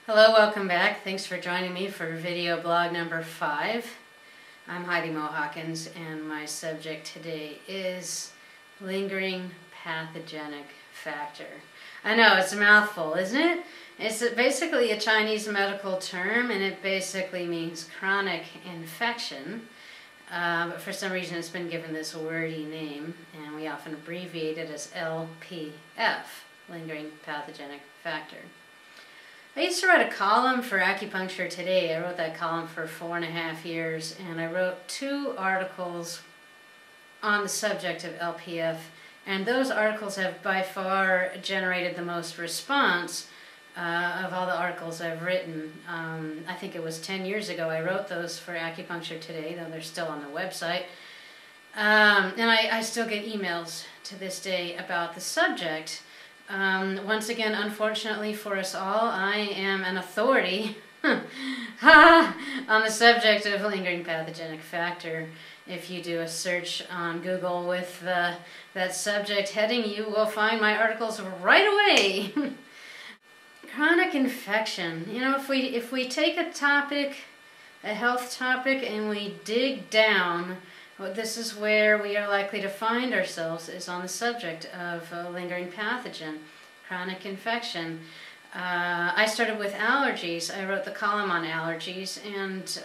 Hello, welcome back. Thanks for joining me for video blog number 5. I'm Heidi M, Hawkins, and my subject today is lingering pathogenic factor. I know, it's a mouthful, isn't it? It's basically a Chinese medical term, and it basically means chronic infection. But for some reason it's been given this wordy name, and we often abbreviate it as LPF, lingering pathogenic factor. I used to write a column for Acupuncture Today. I wrote that column for 4.5 years, and I wrote 2 articles on the subject of LPF, and those articles have by far generated the most response of all the articles I've written. I think it was 10 years ago I wrote those for Acupuncture Today, though they're still on the website. And I still get emails to this day about the subject. Once again, unfortunately for us all, I am an authority on the subject of lingering pathogenic factor. If you do a search on Google with that subject heading, you will find my articles right away. Chronic infection. You know, if we take a topic, a health topic, and we dig down, well, this is where we are likely to find ourselves, is on the subject of lingering pathogen, chronic infection. I started with allergies. I wrote the column on allergies, and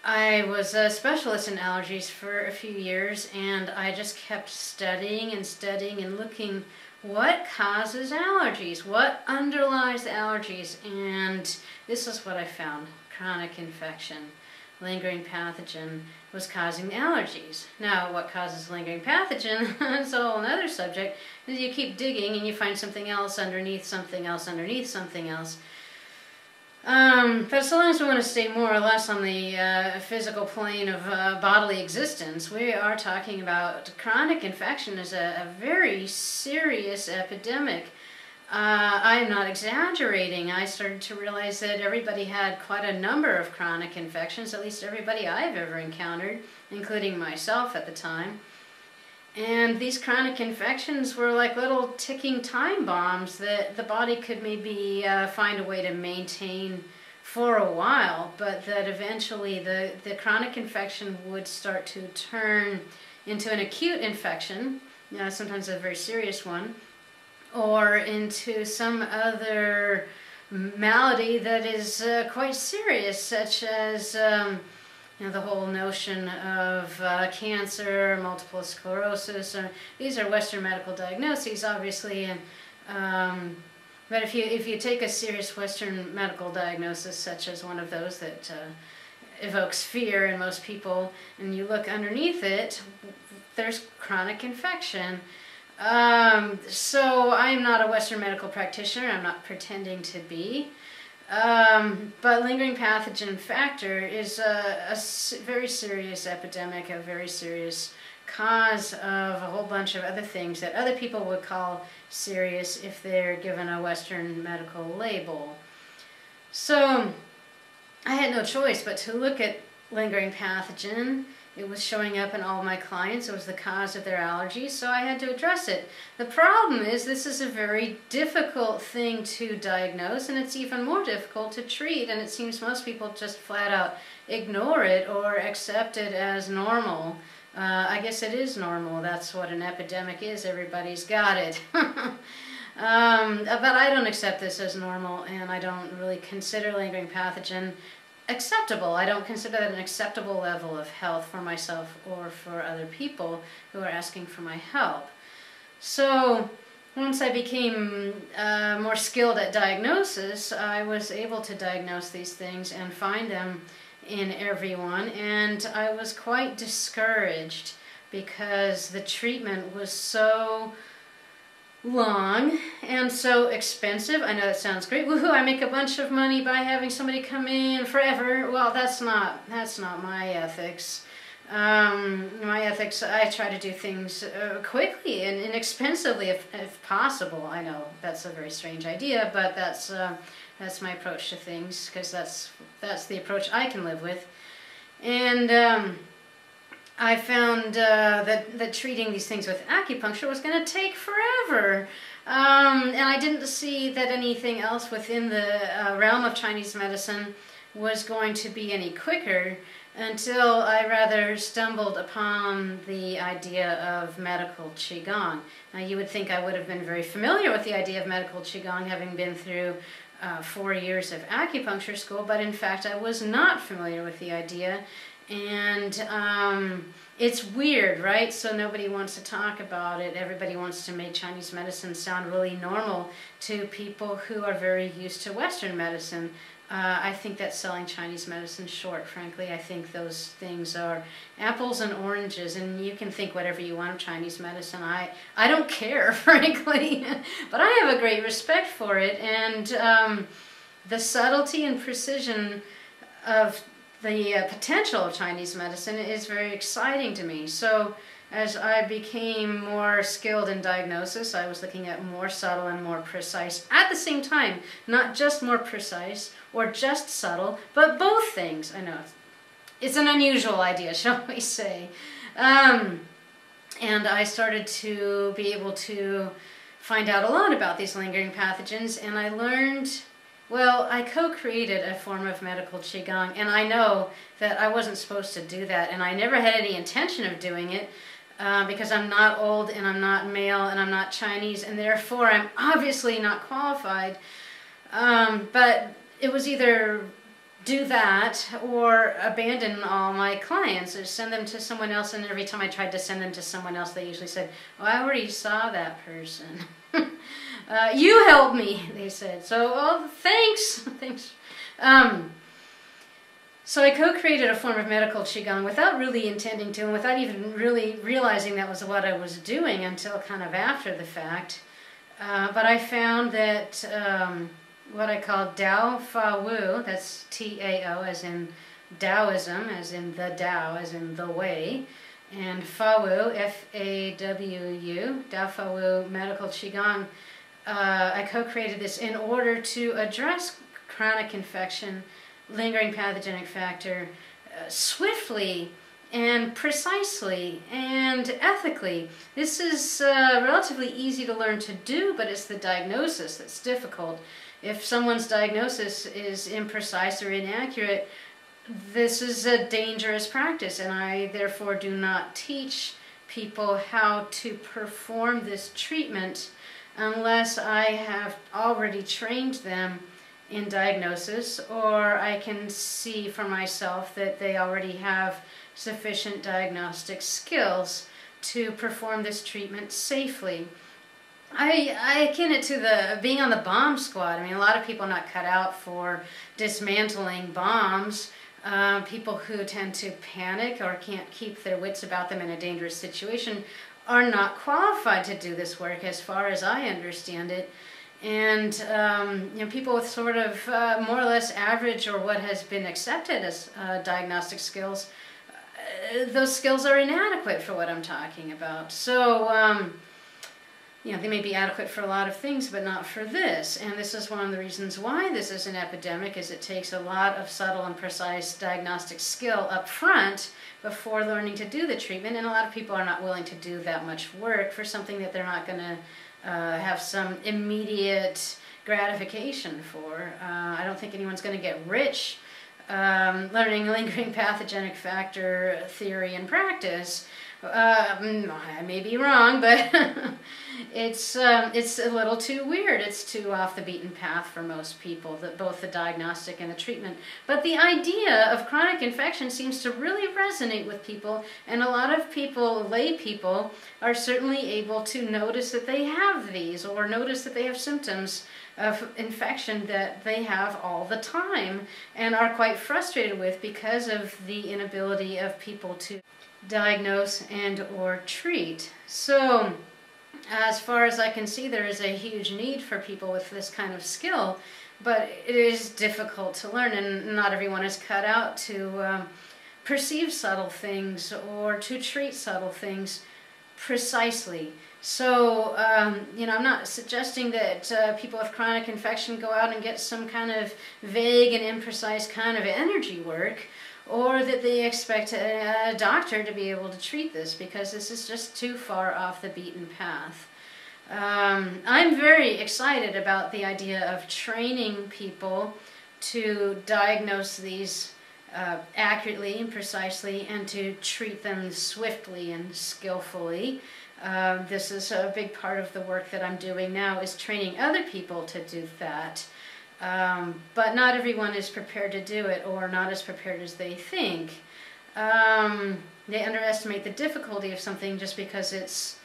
I was a specialist in allergies for a few years, and I just kept studying and studying and looking what causes allergies, what underlies allergies, and this is what I found: chronic infection. Lingering pathogen was causing allergies. Now, what causes lingering pathogen is a whole other subject. You keep digging and you find something else underneath something else underneath something else. But so long as we want to stay more or less on the physical plane of bodily existence, we are talking about chronic infection as a very serious epidemic. I'm not exaggerating. I started to realize that everybody had quite a number of chronic infections, at least everybody I've ever encountered, including myself at the time. And these chronic infections were like little ticking time bombs that the body could maybe find a way to maintain for a while, but that eventually the chronic infection would start to turn into an acute infection, sometimes a very serious one, or into some other malady that is quite serious, such as the whole notion of cancer, multiple sclerosis. These are Western medical diagnoses, obviously, and but if you take a serious Western medical diagnosis, such as one of those that evokes fear in most people, and you look underneath it, there's chronic infection. So I'm not a Western medical practitioner. I'm not pretending to be. But lingering pathogen factor is a very serious epidemic, a very serious cause of a whole bunch of other things that other people would call serious if they're given a Western medical label. So I had no choice but to look at lingering pathogen. It was showing up in all my clients. It was the cause of their allergies, so I had to address it. The problem is this is a very difficult thing to diagnose, and it's even more difficult to treat, and it seems most people just flat out ignore it or accept it as normal. I guess it is normal. That's what an epidemic is. Everybody's got it. But I don't accept this as normal, and I don't really consider lingering pathogen acceptable. I don't consider that an acceptable level of health for myself or for other people who are asking for my help. So once I became more skilled at diagnosis, I was able to diagnose these things and find them in everyone, and I was quite discouraged because the treatment was so long and so expensive. I know that sounds great. Woohoo, I make a bunch of money by having somebody come in forever. Well, that's not my ethics. My ethics, I try to do things quickly and inexpensively if possible. I know that's a very strange idea, but that's my approach to things, because that's the approach I can live with. And I found that treating these things with acupuncture was going to take forever. And I didn't see that anything else within the realm of Chinese medicine was going to be any quicker until I rather stumbled upon the idea of medical Qigong. Now, you would think I would have been very familiar with the idea of medical Qigong, having been through 4 years of acupuncture school, but in fact I was not familiar with the idea. And it's weird, right? So nobody wants to talk about it. Everybody wants to make Chinese medicine sound really normal to people who are very used to Western medicine. I think that's selling Chinese medicine short, frankly. I think those things are apples and oranges, and you can think whatever you want of Chinese medicine. I don't care, frankly, but I have a great respect for it, and the subtlety and precision of the potential of Chinese medicine is very exciting to me. So as I became more skilled in diagnosis, I was looking at more subtle and more precise at the same time. Not just more precise or just subtle, but both things. I know it's an unusual idea, shall we say. And I started to be able to find out a lot about these lingering pathogens, and I learned, well, I co-created a form of medical Qigong, and I know that I wasn't supposed to do that, and I never had any intention of doing it, because I'm not old, and I'm not male, and I'm not Chinese, and therefore I'm obviously not qualified. But it was either do that or abandon all my clients or send them to someone else, and every time I tried to send them to someone else, they usually said, "Oh, I already saw that person." You helped me, they said. So, oh, thanks. Thanks. So I co-created a form of medical Qigong without really intending to, and without even really realizing that was what I was doing until kind of after the fact. But I found that what I call Tao Fa Wu, that's T-A-O as in Taoism, as in the Tao, as in the way, and Fa Wu, F-A-W-U, Tao Fa Wu Medical Qigong. I co-created this in order to address chronic infection, lingering pathogenic factor, swiftly and precisely and ethically. This is relatively easy to learn to do, but it's the diagnosis that's difficult. If someone's diagnosis is imprecise or inaccurate, this is a dangerous practice, and I therefore do not teach people how to perform this treatment unless I have already trained them in diagnosis, or I can see for myself that they already have sufficient diagnostic skills to perform this treatment safely. I akin it to the being on the bomb squad. I mean, a lot of people are not cut out for dismantling bombs. People who tend to panic or can't keep their wits about them in a dangerous situation are not qualified to do this work, as far as I understand it. And you know, people with sort of more or less average or what has been accepted as diagnostic skills, those skills are inadequate for what I'm talking about. So you know, they may be adequate for a lot of things, but not for this. And this is one of the reasons why this is an epidemic, is it takes a lot of subtle and precise diagnostic skill up front before learning to do the treatment. And a lot of people are not willing to do that much work for something that they're not going to have some immediate gratification for. I don't think anyone's going to get rich learning lingering pathogenic factor theory and practice. I may be wrong, but it's a little too weird. It's too off the beaten path for most people, both the diagnostic and the treatment. But the idea of chronic infection seems to really resonate with people, and a lot of people, lay people, are certainly able to notice that they have these, or notice that they have symptoms of infection that they have all the time, and are quite frustrated with because of the inability of people to diagnose and or treat. So as far as I can see, there is a huge need for people with this kind of skill, but it is difficult to learn, and not everyone is cut out to perceive subtle things or to treat subtle things precisely. So, you know, I'm not suggesting that people with chronic infection go out and get some kind of vague and imprecise kind of energy work, or that they expect a doctor to be able to treat this, because this is just too far off the beaten path. I'm very excited about the idea of training people to diagnose these accurately and precisely, and to treat them swiftly and skillfully. This is a big part of the work that I'm doing now, is training other people to do that. But not everyone is prepared to do it, or not as prepared as they think. They underestimate the difficulty of something just because it's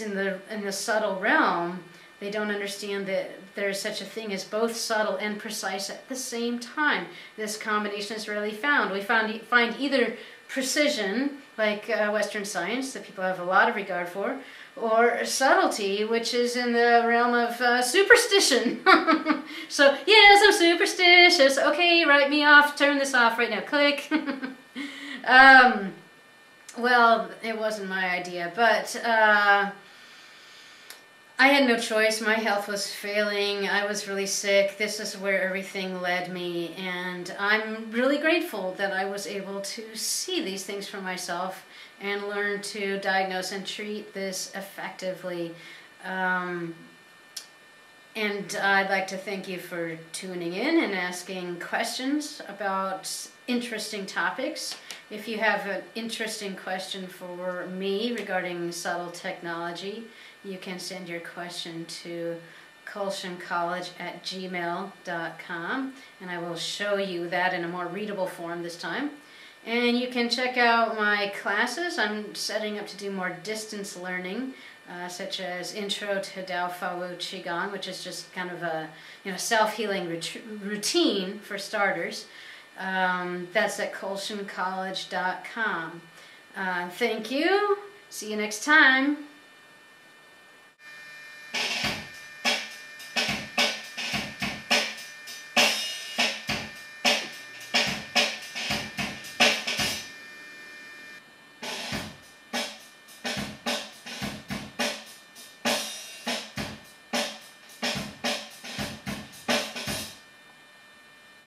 in the subtle realm. They don't understand that there is such a thing as both subtle and precise at the same time. This combination is rarely found. We find either precision, like Western science, that people have a lot of regard for, or subtlety, which is in the realm of superstition. So, yes, I'm superstitious. Okay, write me off, turn this off right now, click. Well, it wasn't my idea, but I had no choice. My health was failing. I was really sick. This is where everything led me, and I'm really grateful that I was able to see these things for myself and learn to diagnose and treat this effectively. And I'd like to thank you for tuning in and asking questions about interesting topics. If you have an interesting question for me regarding subtle technology, you can send your question to colshancollege@gmail.com, and I will show you that in a more readable form this time. And you can check out my classes. I'm setting up to do more distance learning, such as Intro to Dao Fa Wu Qigong, which is just kind of a self-healing routine for starters. That's at colshancollege.com. Thank you. See you next time.